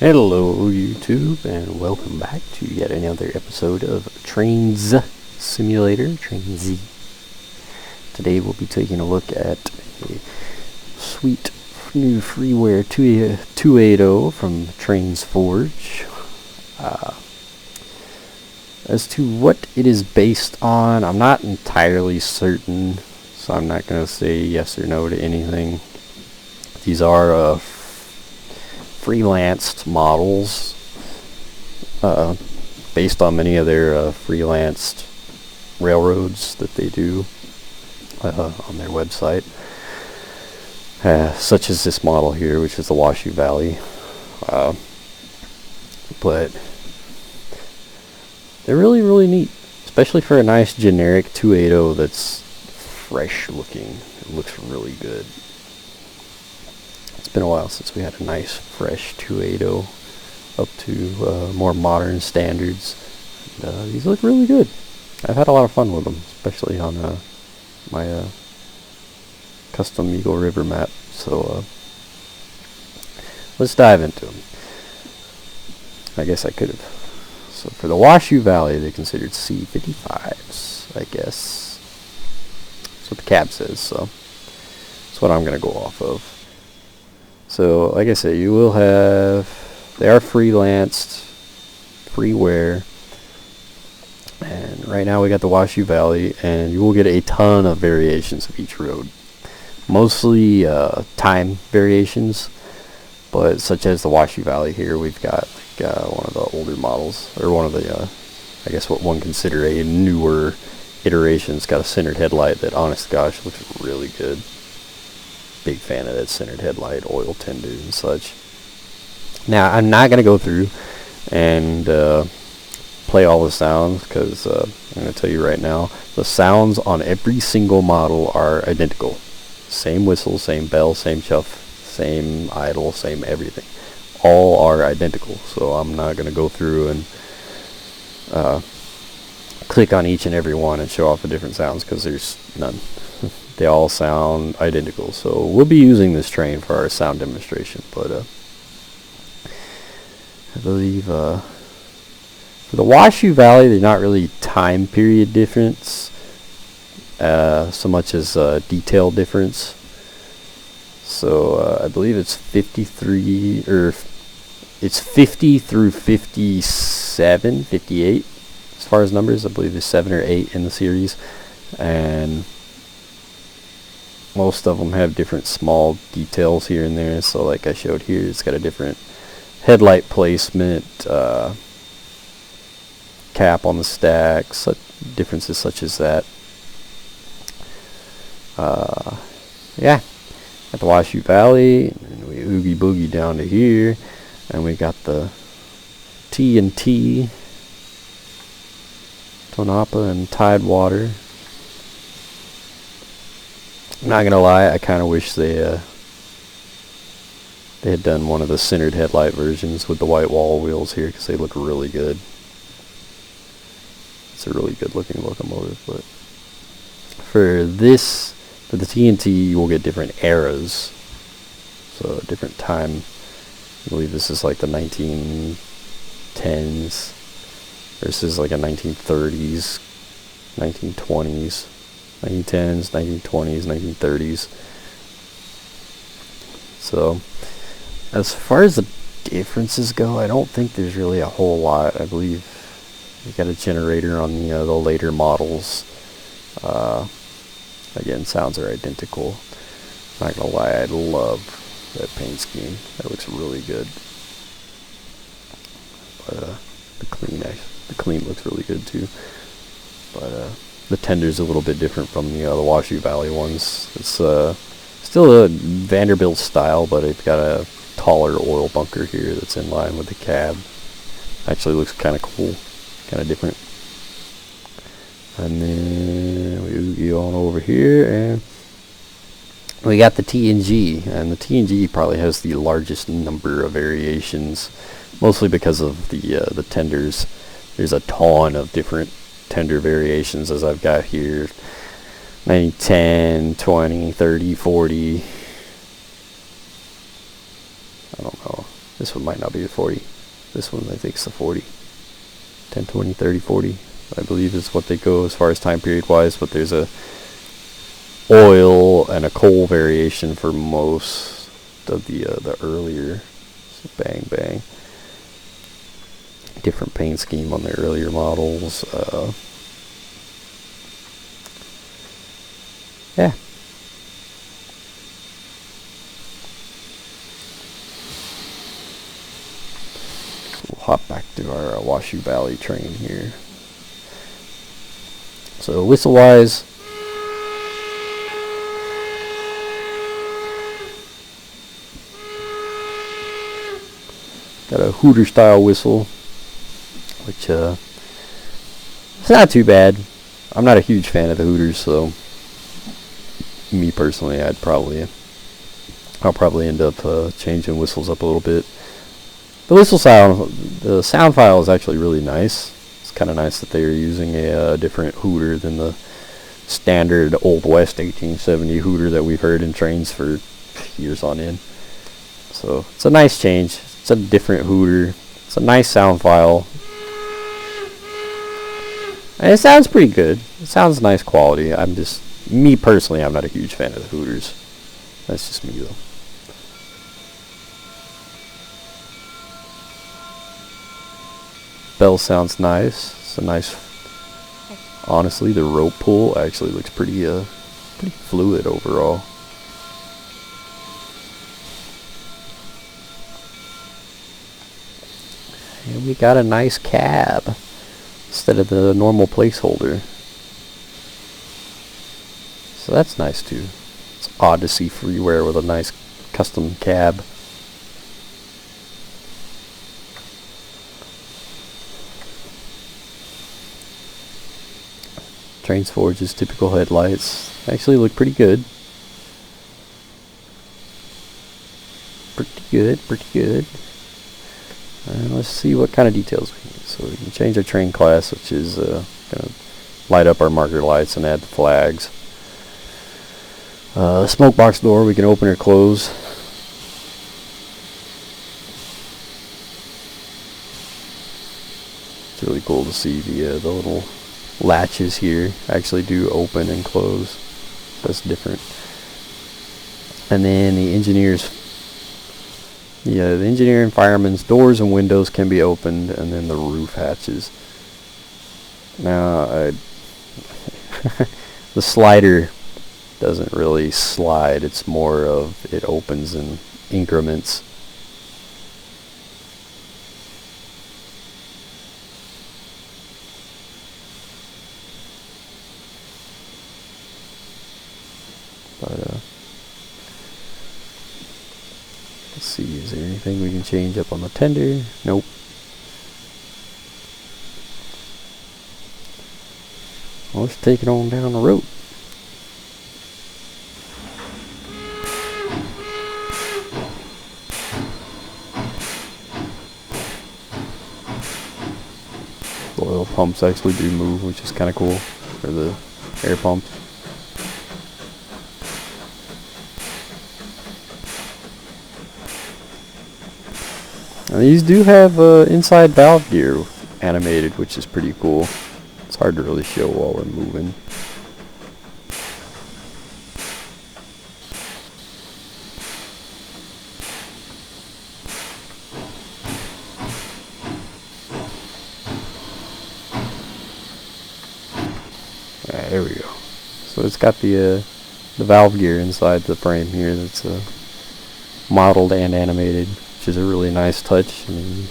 Hello YouTube, and welcome back to yet another episode of Trainz Simulator, Trainz. Today we'll be taking a look at a sweet new freeware 280 from Trainz Forge. As to what it is based on, I'm not entirely certain, so I'm not going to say yes or no to anything. These are freelanced models based on many of their freelanced railroads that they do on their website, such as this model here, which is the Washoe Valley. But they're really neat, especially for a nice generic 280 that's fresh looking. It looks really good. It's been a while since we had a nice fresh 280 up to more modern standards. And, these look really good. I've had a lot of fun with them, especially on my custom Eagle River map. So let's dive into them. I guess I could have. So for the Washoe Valley, they're considered C55s, I guess. That's what the cab says, so that's what I'm going to go off of. So, like I said, you will have, they are freelanced, freeware, and right now we got the Washoe Valley, and you will get a ton of variations of each road. Mostly time variations, but such as the Washoe Valley here, we've got like, one of the older models, or one of the, I guess what one consider a newer iteration. It's got a centered headlight that, honest gosh, looks really good. Big fan of that centered headlight, oil tender and such. Now, I'm not going to go through and play all the sounds, because I'm going to tell you right now, the sounds on every single model are identical. Same whistle, same bell, same chuff, same idle, same everything. All are identical, so I'm not going to go through and click on each and every one and show off the different sounds, because there's none. They all sound identical, so we'll be using this train for our sound demonstration. But I believe for the Washoe Valley, they're not really time period difference so much as detail difference. So I believe it's 53, or it's 50 through 57, 58 as far as numbers. I believe there's 7 or 8 in the series, and most of them have different small details here and there. So like I showed here, it's got a different headlight placement, cap on the stack, differences such as that. Yeah, at the Washoe Valley, and we oogie boogie down to here, and we got the T&T, Tonopah and Tidewater. I'm not gonna lie, I kind of wish they had done one of the centered headlight versions with the white wall wheels here, because they look really good. It's a really good looking locomotive. But for the T&T, you will get different eras, so different time. I believe this is like the 1910s versus like a 1930s, 1920s. 1910s, 1920s, 1930s. So, as far as the differences go, I don't think there's really a whole lot. I believe you got a generator on the later models. Again, sounds are identical. Not gonna lie, I love that paint scheme. That looks really good. But the clean looks really good too. But the tender's a little bit different from the Washoe Valley ones. It's still a Vanderbilt style, but it's got a taller oil bunker here that's in line with the cab. Actually looks kind of cool, kind of different. And then we oogie on over here, and we got the T&G, and the T&G probably has the largest number of variations, mostly because of the tenders. There's a ton of different tender variations, as I've got here. 90, 10, 20, 30, 40. I don't know. This one might not be the 40. This one I think is the 40. 10, 20, 30, 40. I believe is what they go as far as time period wise, but there's a oil and a coal variation for most of the earlier. So bang bang. Different paint scheme on the earlier models. Yeah. We'll hop back to our Washoe Valley train here. So whistle wise, got a hooter style whistle, which it's not too bad. I'm not a huge fan of the hooters, so me personally, I'll probably end up changing whistles up a little bit. The sound file is actually really nice. It's kind of nice that they are using a different hooter than the standard Old West 1870 hooter that we've heard in trains for years on end. So it's a nice change. It's a different hooter. It's a nice sound file. And it sounds pretty good. It sounds nice quality. Me personally, I'm not a huge fan of the hooters. That's just me though. Bell sounds nice. It's a nice. Honestly, the rope pull actually looks pretty fluid overall. And we got a nice cab instead of the normal placeholder. So that's nice too. It's odd to see freeware with a nice custom cab. Trainz Forge's typical headlights actually look pretty good. Pretty good. And let's see what kind of details we need. So we can change our train class, which is going to light up our marker lights and add the flags. Smoke box door, we can open or close. It's really cool to see the little latches here actually do open and close. That's different. And then the engineer and fireman's doors and windows can be opened, and then the roof hatches. Now, the slider doesn't really slide. It's more of it opens in increments. But let's see, is there anything we can change up on the tender? Nope. Well, let's take it on down the road. The oil pumps actually do move, which is kind of cool, for the air pumps. Now these do have inside valve gear animated, which is pretty cool. It's hard to really show while we're moving. Alright, there we go. So it's got the valve gear inside the frame here that's modeled and animated, which is a really nice touch. I mean,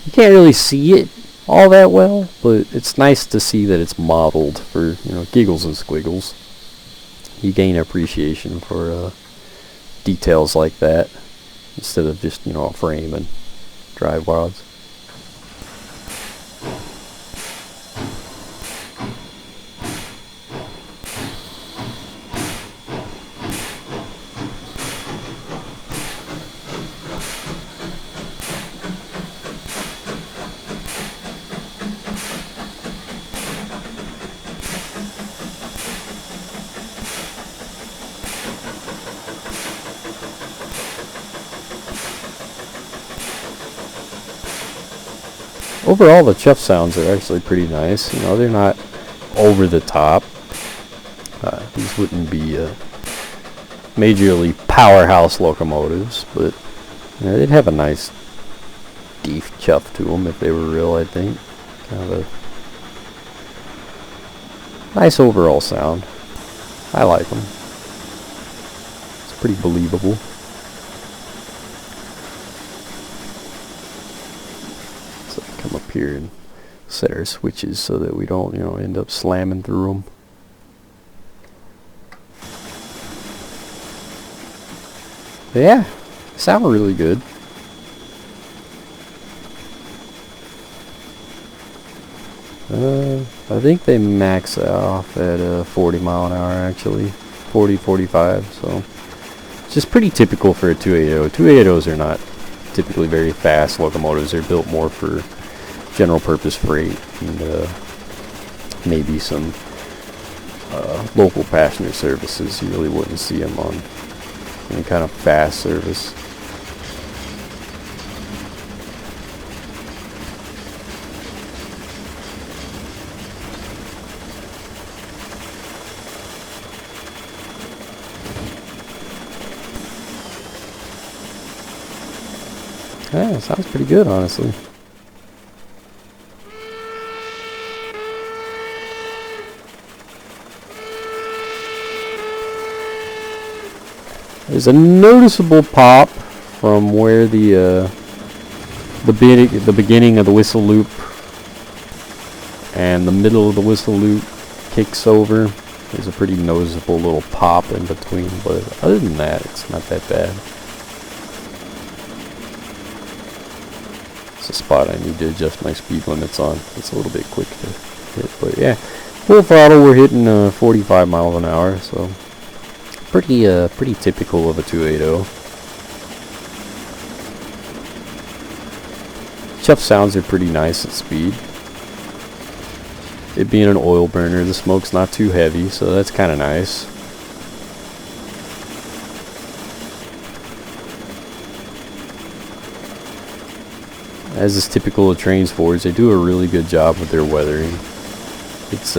you can't really see it all that well, but it's nice to see that it's modeled for, giggles and squiggles. You gain appreciation for details like that instead of just, a frame and drive rods. overall the chuff sounds are actually pretty nice. You know, they're not over the top. These wouldn't be majorly powerhouse locomotives, but you know, they'd have a nice deep chuff to them if they were real, I think. Kind of a nice overall sound. I like them. It's pretty believable. So come up here and set our switches so that we don't, you know, end up slamming through them. But yeah, sound really good. I think they max off at 40 mile an hour actually, 40, 45. So it's just pretty typical for a 280. 280s are not typically very fast locomotives. They're built more for general purpose freight and maybe some local passenger services. You really wouldn't see them on any kind of fast service. Yeah, it sounds pretty good, honestly. There's a noticeable pop from where the beginning of the whistle loop and the middle of the whistle loop kicks over. There's a pretty noticeable little pop in between, but other than that, it's not that bad. It's a spot I need to adjust my speed limits on. It's a little bit quick to hit, but yeah, full throttle we're hitting 45 miles an hour, so pretty typical of a 280. Chuff sounds are pretty nice at speed. It being an oil burner, the smoke's not too heavy, so that's kind of nice. As is typical of Trainz Forge, they do a really good job with their weathering. It's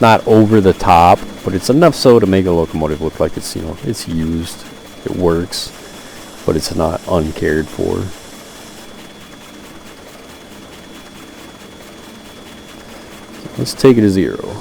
not over the top, but it's enough so to make a locomotive look like it's, you know, it's used, it works, but it's not uncared for. Let's take it to 0.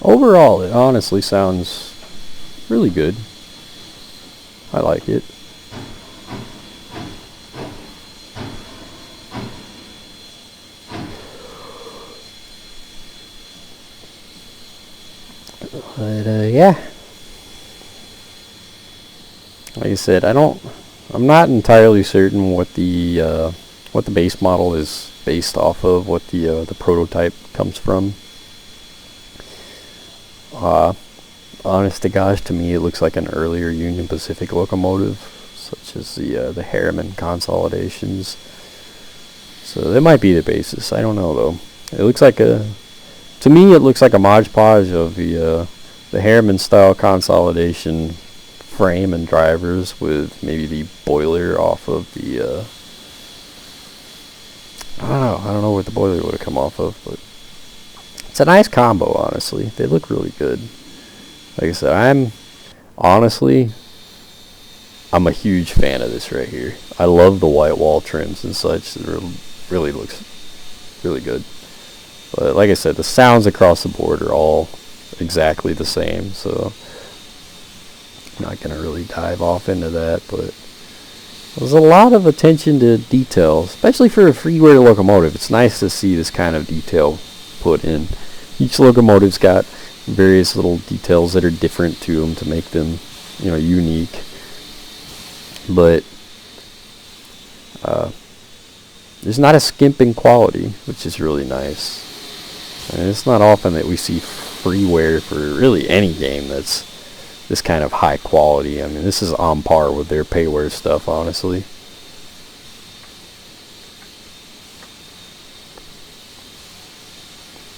Overall, it honestly sounds really good. I like it. But yeah, like I said, I'm not entirely certain what the base model is based off of, what the prototype comes from. Honest to gosh, to me it looks like an earlier Union Pacific locomotive, such as the Harriman consolidations. So that might be the basis. I don't know though. It looks like to me it looks like a Mod Podge of the Harriman style consolidation frame and drivers with maybe the boiler off of the I don't know what the boiler would have come off of, but it's a nice combo, honestly. They look really good. Like I said, I'm a huge fan of this right here. I love the white wall trims and such. It really looks really good. But like I said, the sounds across the board are all exactly the same. So Not gonna really dive off into that, but there's a lot of attention to detail, especially for a freeware locomotive. It's nice to see this kind of detail put in. Each locomotive's got various little details that are different to them to make them, you know, unique. But there's not a skimp in quality, which is really nice. And it's not often that we see freeware for really any game that's this kind of high quality. I mean, this is on par with their payware stuff, honestly.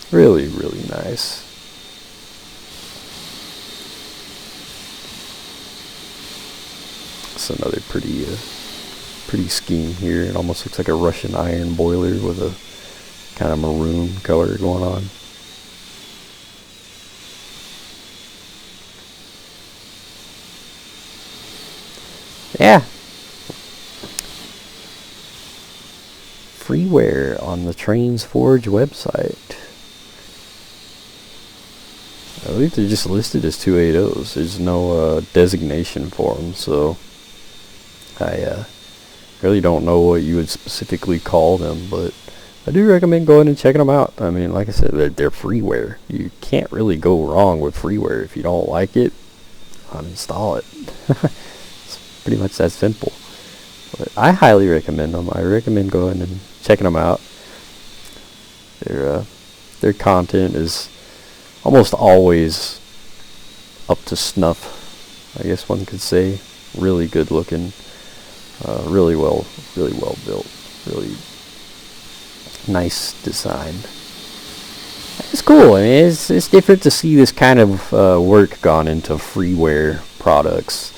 Really, really nice. It's another pretty scheme here. It almost looks like a Russian iron boiler with a kind of maroon color going on. Yeah. Freeware on the Trainz Forge website. I believe they're just listed as 280s. There's no designation for them, so I really don't know what you would specifically call them, but I do recommend going and checking them out. I mean, like I said, they're freeware. You can't really go wrong with freeware. If you don't like it, uninstall it. It's pretty much that simple. But I highly recommend them. I recommend going and checking them out. Their content is almost always up to snuff, I guess one could say. Really good looking, really well built, really nice design. It's cool. I mean, it's different to see this kind of work gone into freeware products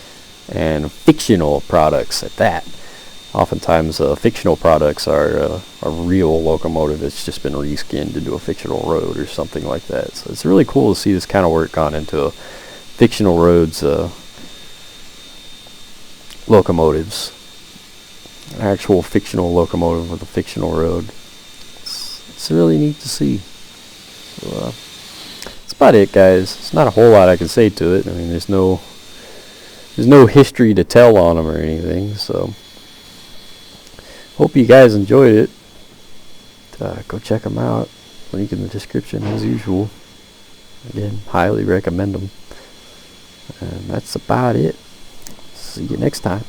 and fictional products at that. Oftentimes, fictional products are a real locomotive that's just been reskinned into a fictional road or something like that. So it's really cool to see this kind of work gone into a fictional roads locomotives. An actual fictional locomotive with a fictional road. It's really neat to see. So, that's about it, guys. It's not a whole lot I can say to it. I mean, there's no history to tell on them or anything, so hope you guys enjoyed it. Go check them out. Link in the description as usual. Again, highly recommend them. And that's about it. See you next time.